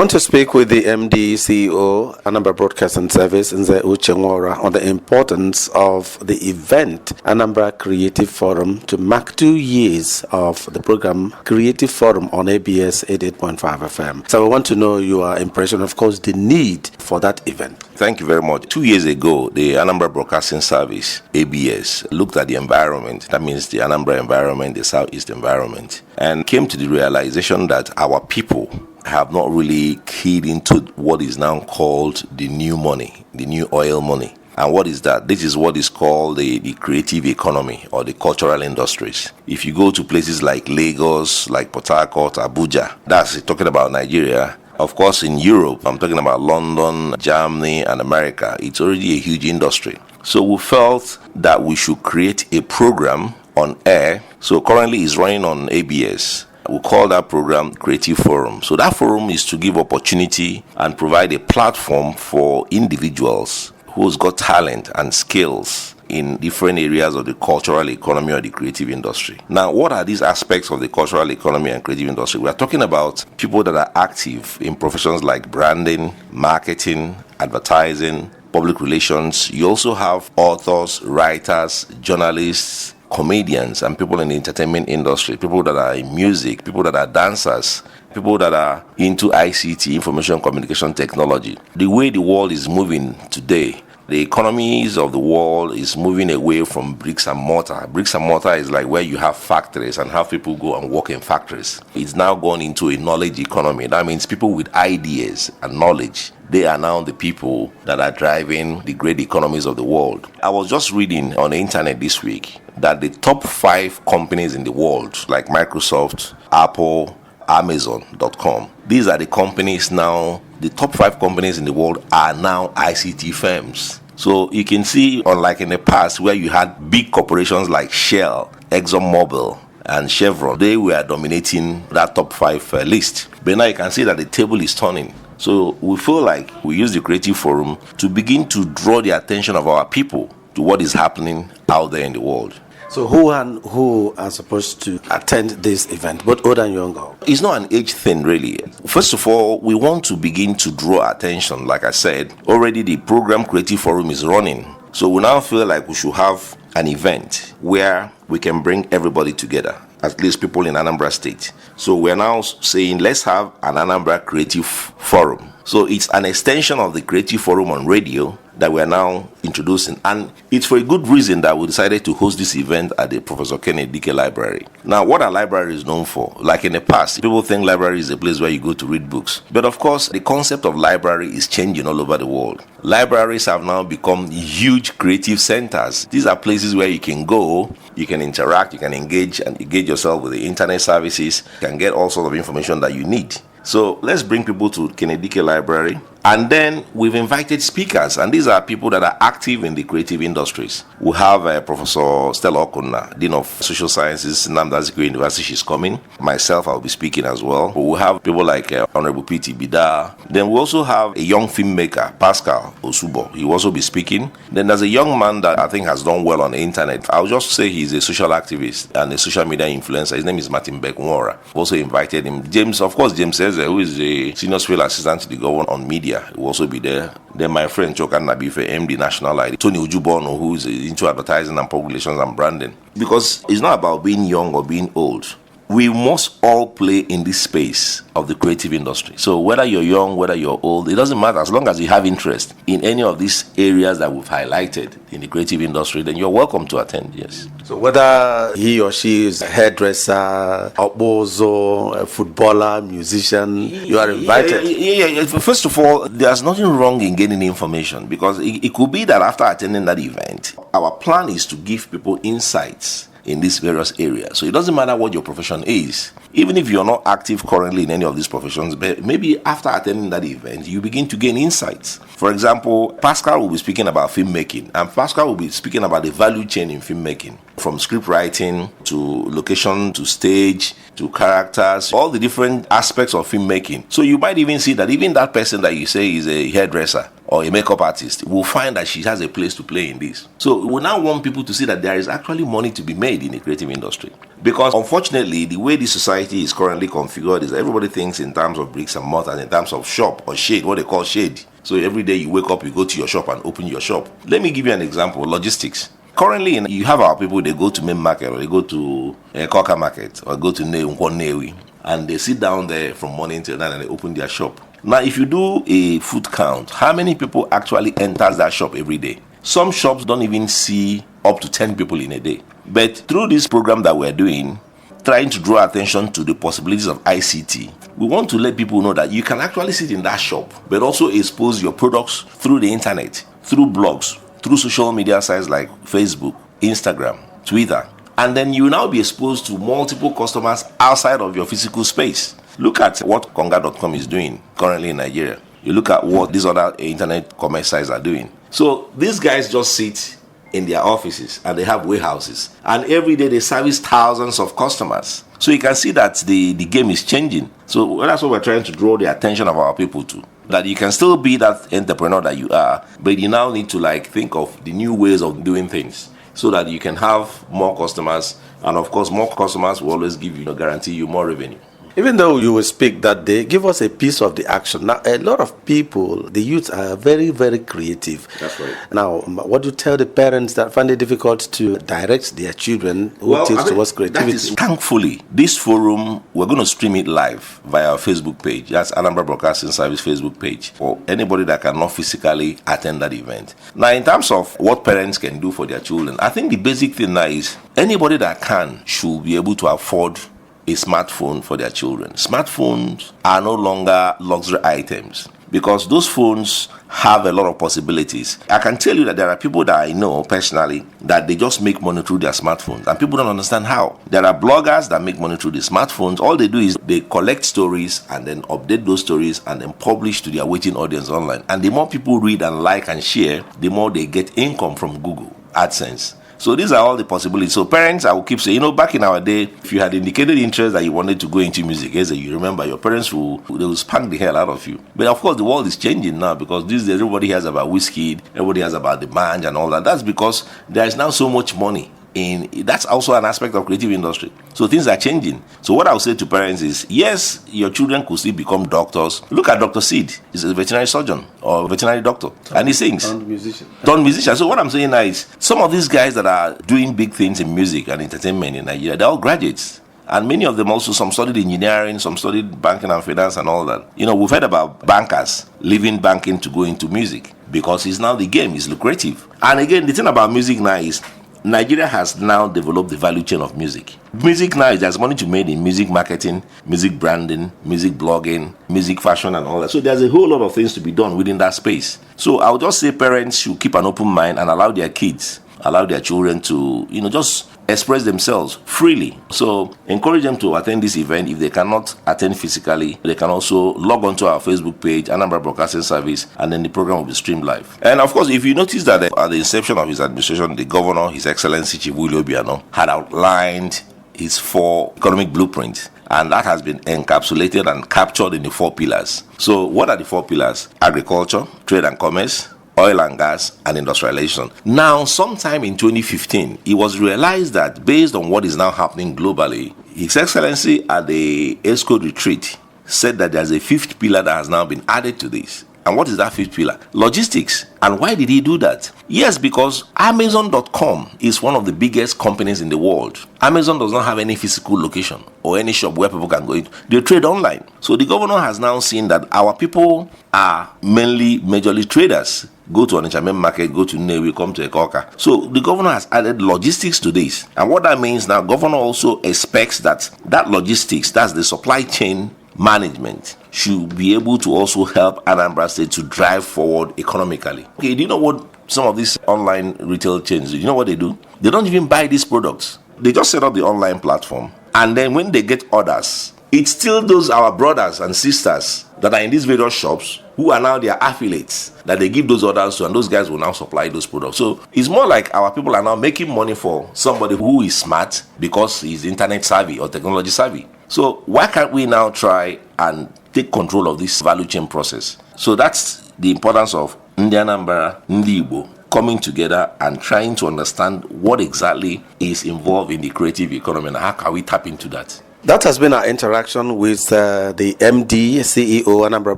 want to speak with the MD, CEO, Anambra Broadcasting Service, NZE UCHE on the importance of the event, Anambra Creative Forum, to mark 2 years of the program Creative Forum on ABS 88.5 FM. So we want to know your impression, of course, the need for that event. Thank you very much. 2 years ago, the Anambra Broadcasting Service, ABS, looked at the environment. That means the Anambra environment, the Southeast environment, and came to the realization that our people have not really keyed into what is now called the new money, the new oil money. And what is that? This is what is called the creative economy or the cultural industries. If you go to places like Lagos, like Port Harcourt, Abuja, that's talking about Nigeria. Of course, in Europe, I'm talking about London, Germany, and America. It's already a huge industry. So we felt that we should create a program on air. So currently it's running on ABS. We call that program Creative Forum. So that forum is to give opportunity and provide a platform for individuals who's got talent and skills in different areas of the cultural economy or the creative industry. Now, what are these aspects of the cultural economy and creative industry? We are talking about people that are active in professions like branding, marketing, advertising, public relations. You also have authors, writers, journalists, comedians, and people in the entertainment industry, people that are in music, people that are dancers, people that are into ICT, information communication technology. The way the world is moving today, the economies of the world is moving away from bricks and mortar. Bricks and mortar is like where you have factories and have people go and work in factories. It's now gone into a knowledge economy. That means people with ideas and knowledge, they are now the people that are driving the great economies of the world. I was just reading on the internet this week that the top 5 companies in the world, like Microsoft, Apple, Amazon.com, these are the companies now, the top 5 companies in the world are now ICT firms. So you can see, unlike in the past where you had big corporations like Shell, ExxonMobil, and Chevron, they were dominating that top 5 list. But now you can see that the table is turning. So we feel like we use the Creative Forum to begin to draw the attention of our people to what is happening out there in the world. So who are supposed to attend this event, both old and young? It's not an age thing, really. First of all, we want to begin to draw attention. Like I said, already the program Creative Forum is running. So we now feel like we should have an event where we can bring everybody together, at least people in Anambra State. So we're now saying, let's have an Anambra Creative Forum. So it's an extension of the Creative Forum on radio that we're now introducing. And it's for a good reason that we decided to host this event at the Professor Kenneth Dike Library. Now, what are libraries known for? Like in the past, people think library is a place where you go to read books. But of course, the concept of library is changing all over the world. Libraries have now become huge creative centers. These are places where you can go, you can interact, you can engage yourself with the internet services, you can get all sorts of information that you need. So let's bring people to Kenneth Dike Library. And then we've invited speakers, and these are people that are active in the creative industries. We have Professor Stella Okunna, Dean of Social Sciences, Anambra University. She's coming. Myself, I'll be speaking as well. We have people like Honorable P.T. Bida. Then we also have a young filmmaker, Pascal Osubo. He will also be speaking. Then there's a young man that I think has done well on the internet. I'll just say he's a social activist and a social media influencer. His name is Martin NWORAH. Also invited him. James Eze, who is the senior special assistant to the governor on media, will also be there. Then my friend Chokan Nabife, MD National ID, Tony Ujubono, who is into advertising and public relations and branding. Because it's not about being young or being old. We must all play in this space of the creative industry. So whether you're young, whether you're old, it doesn't matter. As long as you have interest in any of these areas that we've highlighted in the creative industry, then you're welcome to attend, yes. So whether he or she is a hairdresser, obozo, a footballer, musician, you are invited. Yeah. First of all, there's nothing wrong in getting information, because it could be that after attending that event, our plan is to give people insights in these various areas. So it doesn't matter what your profession is. Even if you're not active currently in any of these professions, but maybe after attending that event, you begin to gain insights. For example, Pascal will be speaking about filmmaking, and Pascal will be speaking about the value chain in filmmaking, from script writing to location to stage to characters, all the different aspects of filmmaking. So you might even see that even that person that you say is a hairdresser or a makeup artist will find that she has a place to play in this. So we now want people to see that there is actually money to be made in the creative industry. Because unfortunately, the way this society is currently configured is everybody thinks in terms of bricks and mortar and in terms of shop or shade, what they call shade. So every day you wake up, you go to your shop and open your shop. Let me give you an example, logistics. Currently, you have our people, they go to main market or they go to Koka market or go to Newi and they sit down there from morning till night and they open their shop. Now, if you do a foot count, how many people actually enters that shop every day? Some shops don't even see up to 10 people in a day. But through this program that we're doing, trying to draw attention to the possibilities of ICT, we want to let people know that you can actually sit in that shop, but also expose your products through the internet, through blogs, through social media sites like Facebook, Instagram, Twitter. And then you will now be exposed to multiple customers outside of your physical space. Look at what Konga.com is doing currently in Nigeria. You look at what these other internet commerce sites are doing. So these guys just sit in their offices and they have warehouses. And every day they service thousands of customers. So you can see that the game is changing. So that's what we're trying to draw the attention of our people to. That you can still be that entrepreneur that you are, but you now need to think of the new ways of doing things so that you can have more customers. And of course, more customers will always give you, guarantee you more revenue. Even though you will speak that day, give us a piece of the action. Now, a lot of people, the youth, are very, very creative. That's right. Now, what do you tell the parents that find it difficult to direct their children who tilt towards creativity? Thankfully, this forum, we're going to stream it live via our Facebook page. That's Anambra Broadcasting Service Facebook page for anybody that cannot physically attend that event. Now, in terms of what parents can do for their children, I think the basic thing now is anybody that can should be able to afford a smartphone for their children. Smartphones are no longer luxury items because those phones have a lot of possibilities. I can tell you that there are people that I know personally that they just make money through their smartphones and people don't understand how. There are bloggers that make money through the smartphones. All they do is they collect stories and then update those stories and then publish to their waiting audience online. And the more people read and like and share, the more they get income from Google AdSense. So these are all the possibilities. So parents, I will keep saying, back in our day, if you had indicated interest that you wanted to go into music, as you remember, your parents they will spank the hell out of you. But of course, the world is changing now because these days everybody has about whiskey, everybody has about the band and all that. That's because there is now so much money. That's also an aspect of creative industry. So things are changing. So what I would say to parents is, yes, your children could still become doctors. Look at Dr. Sid. He's a veterinary surgeon or veterinary doctor. And he sings. Turned musician. Turned musician. So what I'm saying now is, some of these guys that are doing big things in music and entertainment in Nigeria, they're all graduates. And many of them also, some studied engineering, some studied banking and finance and all that. We've heard about bankers leaving banking to go into music because it's now the game, it's lucrative. And again, the thing about music now is, Nigeria has now developed the value chain of music. Music now, there's money to be made in music marketing, music branding, music blogging, music fashion and all that. So there's a whole lot of things to be done within that space. So I would just say parents should keep an open mind and allow their children to, just express themselves freely. So encourage them to attend this event. If they cannot attend physically, they can also log on to our Facebook page, Anambra Broadcasting Service, and then the program will be streamed live. And of course, if you notice that at the inception of his administration, the governor, His Excellency Chief Willie Obiano, had outlined his 4 economic blueprints. And that has been encapsulated and captured in the 4 pillars. So what are the 4 pillars? Agriculture, trade and commerce, oil and gas, and industrialization. Now, sometime in 2015, it was realized that based on what is now happening globally, His Excellency at the ESCO retreat said that there's a 5th pillar that has now been added to this. And what is that 5th pillar? Logistics. And why did he do that? Yes, because Amazon.com is one of the biggest companies in the world. Amazon does not have any physical location or any shop where people can go into. They trade online. So the governor has now seen that our people are majorly traders. Go to Onitsha main market, go to Nnewi, come to Ekoka. So the governor has added logistics to this. And what that means now, governor also expects that logistics, that's the supply chain management, should be able to also help Anambra State to drive forward economically. Okay, do you know what some of these online retail chains do? You know what they do? They don't even buy these products. They just set up the online platform. And then when they get orders, it's still those our brothers and sisters that are in these various shops who are now their affiliates that they give those orders to, and those guys will now supply those products. So it's more like our people are now making money for somebody who is smart because he's internet savvy or technology savvy. So why can't we now try and take control of this value chain process? So that's the importance of Ndi Anambra, Ndi Igbo coming together and trying to understand what exactly is involved in the creative economy and how can we tap into that. That has been our interaction with the MD, CEO, Anambra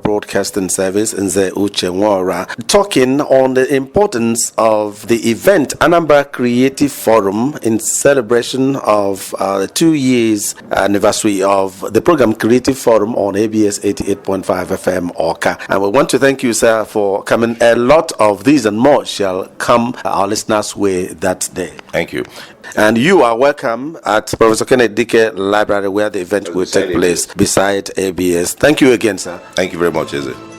Broadcasting Service, NZE UCHE, talking on the importance of the event, Anambra Creative Forum, in celebration of the 2 years anniversary of the program Creative Forum on ABS 88.5 FM Orca. And we want to thank you, sir, for coming. A lot of these and more shall come our listeners' way that day. Thank you. And you are welcome at Professor Kenneth Dike Library, where the event will take place beside ABS. Thank you again, sir. Thank you very much, NZE.